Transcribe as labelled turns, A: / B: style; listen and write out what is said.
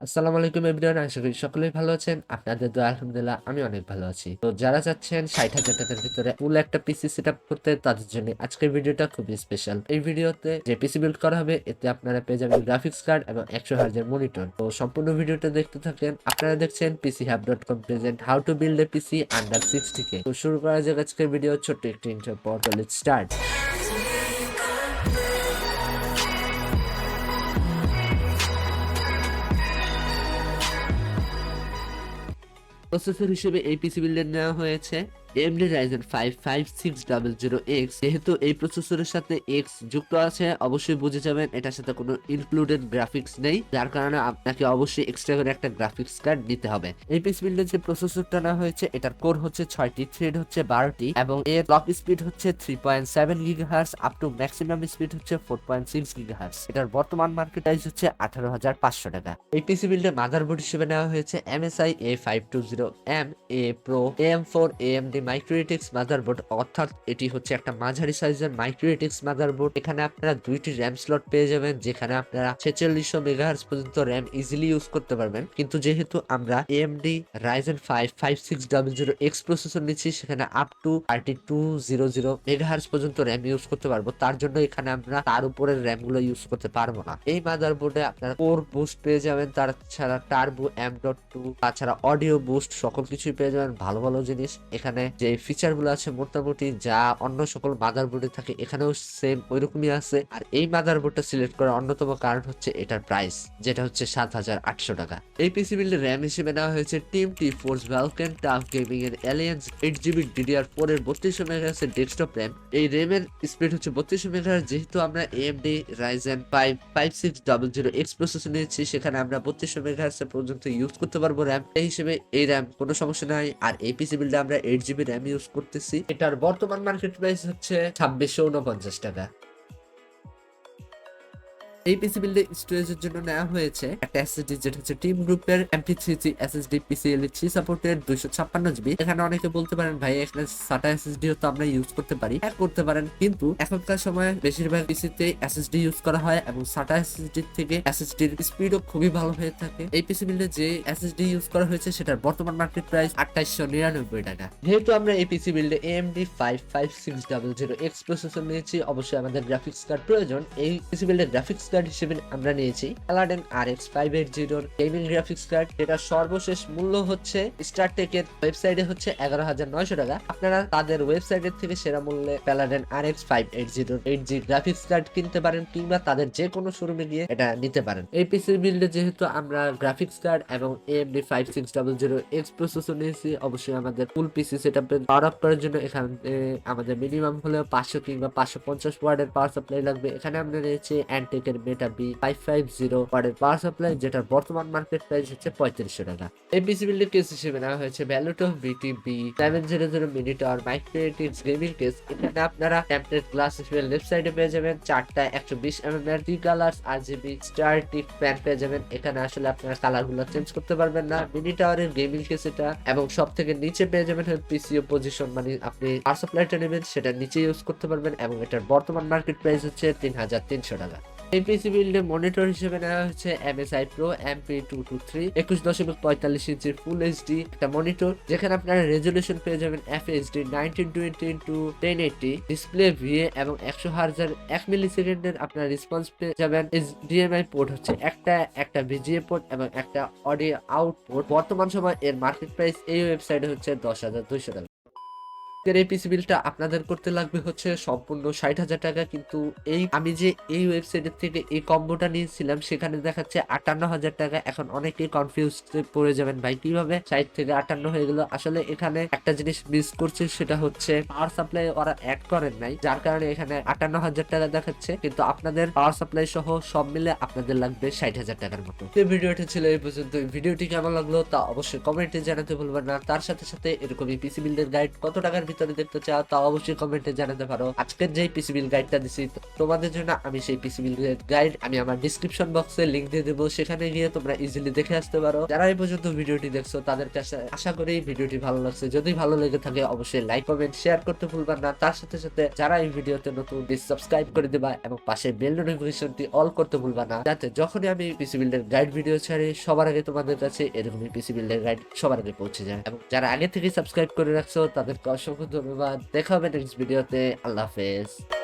A: আসসালামু আলাইকুম এভরিওয়ান, আশা করি সকলেই ভালো আছেন। আপনাদের দোয়া আলহামদুলিল্লাহ আমি অনেক ভালো আছি। তো যারা চাচ্ছেন 60,000 টাকার ভিতরে ফুল একটা পিসি সেটআপ করতে, তাদের জন্য আজকের ভিডিওটা খুবই স্পেশাল। এই ভিডিওতে যে পিসি বিল্ড করা হবে, এতে আপনারা পেয়ে যাবেন গ্রাফিক্স কার্ড এবং 100 হার্জের মনিটর। তো সম্পূর্ণ ভিডিওটা দেখতে থাকেন। আপনারা দেখছেন PCHub.com present how to build a PC under 60K। তো শুরু করা যাক আজকের ভিডিও ছোট্ট একটি ইন্ট্রো পর। Let's start. প্রসেসর হিসেবে এই পিসি বিল্ডার নেওয়া হয়েছে AMD Ryzen 5 5600X। যেহেতু এই প্রসেসরের সাথে X যুক্ত আছে, অবশ্যই বুঝে যাবেন এটার সাথে কোনো ইনক্লুডেড গ্রাফিক্স নেই, যার কারণে আপনাকে অবশ্যই এক্সট্রা করে একটা গ্রাফিক্স কার্ড নিতে হবে। এই পিসি বিল্ডের যে প্রসেসরটা নেওয়া হয়েছে, এটার কোর হচ্ছে 6টি, থ্রেড হচ্ছে 12টি এবং এর ক্লক স্পিড হচ্ছে 3.7 GHz up to maximum speed হচ্ছে 4.6 GHz। এটার বর্তমান মার্কেট প্রাইস হচ্ছে 18,500 টাকা। এই পিসি বিল্ডের মাদারবোর্ড হিসেবে নেওয়া হয়েছে MSI A520M A Pro AM4 AMD Micro-ATX motherboard, অর্থাৎ এটি হচ্ছে একটা মাঝারি সাইজের Micro-ATX মাদারবোর্ড। এখানে আপনারা দুইটি র্যাম স্লট পেয়ে যাবেন, যেখানে আপনারা 4600 মেগাহার্জ পর্যন্ত র্যাম ইজিলি ইউজ করতে পারবেন। কিন্তু যেহেতু আমরা AMD Ryzen 5 5600X প্রসেসর নিচ্ছি, সেখানে আপ টু 3200 মেগাহার্জ পর্যন্ত র্যাম ইউজ করতে পারবো, তার জন্য এখানে আমরা তার উপরের র্যাম গুলো ইউজ করতে পারবো না। এই মাদারবোর্ডে আপনারা কোর বুস্ট পেয়ে যাবেন, তাছাড়া টার্বো M.2, তাছাড়া অডিও বুস্ট, সকল কিছুই পেয়ে যাবেন। ভালো ভালো জিনিস এখানে যে ফিচার গুলো আছে মোটামুটি যা অন্য সকল মাদারবোর্ডে থাকে, এখানেও সেম ওইরকমই আছে। আর এই মাদারবোর্ডটা সিলেক্ট করার অন্যতম কারণ হচ্ছে এটার প্রাইস, যেটা হচ্ছে 7,800 টাকা। এই পিসি বিল্ডের র্যাম হিসেবে নেওয়া হয়েছে টিম টি ফোর্স VULCAN টাফ গেমিং এর অ্যালিয়েন্স 8GB DDR4 এর 3200 মেগাহার্জ এর ডেস্কটপ র্যাম। এই র্যামের স্পিড হচ্ছে 3200 মেগাহার্জ। যেহেতু আমরা AMD Ryzen 5 5600X প্রসেসর নিয়েছি, সেখানে আমরা 3200 মেগাহার্জ পর্যন্ত ইউজ করতে পারবো র্যাম। এই হিসেবে এই র্যাম কোনো সমস্যা নাই। আর এই পিসি বিল্ডে আমরা 8GB র্যাম ইউজ করতেছি। এটার বর্তমান মার্কেট প্রাইস হচ্ছে 2649 টাকা। এই পিসি বিল্ডে স্টোরেজের জন্য নেওয়া হয়েছে একটা এসএসডি, যেটা হচ্ছে টিম গ্রুপের MP3C SSD PCIe 3 supported 256GB। এখানে অনেকে বলতে পারেন, ভাই এখানে SATA SSD তো আমরা ইউজ করতে পারি। হ্যাঁ, করতে পারেন, কিন্তু এখনকার সময় বেশিরভাগ পিসিতে SSD ইউজ করা হয় এবং SATA SSD থেকে SSD এর স্পিডও খুবই ভালো হয়ে থাকে। এই পিসি বিল্ডে যে SSD ইউজ করা হয়েছে, সেটার বর্তমান মার্কেট প্রাইস 2899 টাকা। যেহেতু আমরা এই পিসি বিল্ডে AMD 5 5600X প্রসেসর নিয়েছি, অবশ্যই আমাদের গ্রাফিক্স কার্ড প্রয়োজন। এই পিসি বিল্ডের গ্রাফিক্স কার্ড হিসেবে আমরা নিয়েছি PELADN RX580 gaming graphics card. এটা সর্বশেষ মূল্য হচ্ছে স্টারটেকের ওয়েবসাইটে হচ্ছে 11,900 টাকা। আপনারা তাদের ওয়েবসাইটের থেকে সেরা মূল্যে PELADN RX580 8G graphics card কিনতে পারেন, কিংবা তাদের যে কোনো শোরুমে গিয়ে এটা নিতে পারেন। এই পিসি বিল্ডে যেহেতু আমরা গ্রাফিক্স কার্ড এবং AMD 5600X প্রসেসর নিয়েছি, অবশ্যই আমাদের ফুল পিসি সেটআপে পাওয়ার আপ করার জন্য এখানে আমাদের মিনিমাম হলেও 500 কিংবা 550 ওয়াটের পাওয়ার সাপ্লাই লাগবে। এখানে আমরা নিয়েছি Antec এর B550 ওয়াটের পাওয়ার সাপ্লাই, যেটার বর্তমান মার্কেট প্রাইস হচ্ছে 3500 টাকা। এই পিসি বিল্ডের কেস হিসেবে নেওয়া হয়েছে ভ্যালুটফ BTB700 মিনিটর Micro-ATX গেমিং কেস। এখানে আপনারা টেম্পলেট গ্লাস হিসেবে লেফট সাইডে পেয়ে যাবেন 4টা 120mm এর 3 কালার্স RGB স্টার টিপ প্যান পেয়ে যাবেন। এখানে আসলে আপনারা কালার গুলো চেঞ্জ করতে পারবেন না। মিনিটরের গেমিং কেস এটা, এবং সব থেকে নিচে পেয়ে যাবেন পিসিও পজিশন, মানে আপনি পাওয়ার সাপ্লাইটা নেবেন সেটা নিচে ইউজ করতে পারবেন, এবং এটার বর্তমান মার্কেট প্রাইস হচ্ছে 3300 টাকা। এই পিসি বিল্ডে মনিটর হিসেবে নেওয়া হচ্ছে MSI Pro MP223 21.45 ইঞ্চির ফুল HD একটা মনিটর, যেখানে আপনারা রেজলিউশন পেয়ে যাবেন FHD 1920x1080, ডিসপ্লে VA এবং 100 হার্জের 1 মিলিসেকেন্ডের আপনার রেসপন্স পেয়ে যাবেন। HDMI পোর্ট হচ্ছে একটা VGA পোর্ট এবং একটা অডিও আউট পোর্ট। বর্তমান সময় এর মার্কেট প্রাইস এই ওয়েবসাইটে হচ্ছে 10,200 টাকা। এই পিসি বিলটা আপনাদের করতে লাগবে হচ্ছে সম্পূর্ণ 60,000 টাকা, কিন্তু আমি যে এই ওয়েবসাইটের থেকে এই কম্বোটা নিয়েছিলাম, সেখানে দেখাচ্ছে 58,000 টাকা। এখন অনেকেই কনফিউজ পড়ে যাবেন, ভাই কিভাবে 60 থেকে 58 হয়ে গেল। আসলে এখানে একটা জিনিস মিস করছে, সেটা হচ্ছে পাওয়ার সাপ্লাই ওরা অ্যাড করেন নাই, যার কারণে এখানে 58,000 টাকা দেখাচ্ছে, কিন্তু আপনাদের পাওয়ার সাপ্লাই সহ সব মিলে আপনাদের লাগবে 60,000 টাকার মতো। তো ভিডিওটা ছিল এই পর্যন্ত। ভিডিওটি কেমন লাগলো তা অবশ্যই কমেন্টে জানাতে ভুলবেন না। তার সাথে সাথে এরকমই পিসি বিল্ডের গাইড কত টাকার ভিতরে ভিতরে দেখতে চাও তা অবশ্যই কমেন্টে জানাতে পারো। আজকের যে পিসি বিল গাইডটা দিছি তোমাদের জন্য, আমি সেই পিসি বিল গাইড আমি আমার ডিসক্রিপশন বক্সে লিংক দিয়ে দেবো, সেখানে গিয়ে তোমরা ইজিলি দেখে আসতে পারো। যারা এই পর্যন্ত ভিডিওটি দেখছো তাদের কাছে আশা করি ভিডিওটি ভালো লাগছে। যদি ভালো লেগে থাকে অবশ্যই লাইক কমেন্ট শেয়ার করতে ভুলবা না। তার সাথে সাথে যারা এই ভিডিওতে নতুন সাবস্ক্রাইব করে দিবা এবং পাশে বেল নোটিফিকেশনটি অল করতে ভুলবা না, যাতে যখনই আমি পিসি বিল্ডের গাইড ভিডিও ছাড়ি সবার আগে তোমাদের কাছে এরকমই পিসি বিল্ডের গাইড সবার আগে পৌঁছে যায়। এবং যারা আগে থেকে সাবস্ক্রাইব করে রাখছো তাদেরকে অসংখ্য ধন্যবাদ। দেখা হবে নেক্সট ভিডিওতে। আল্লাহ হাফেজ।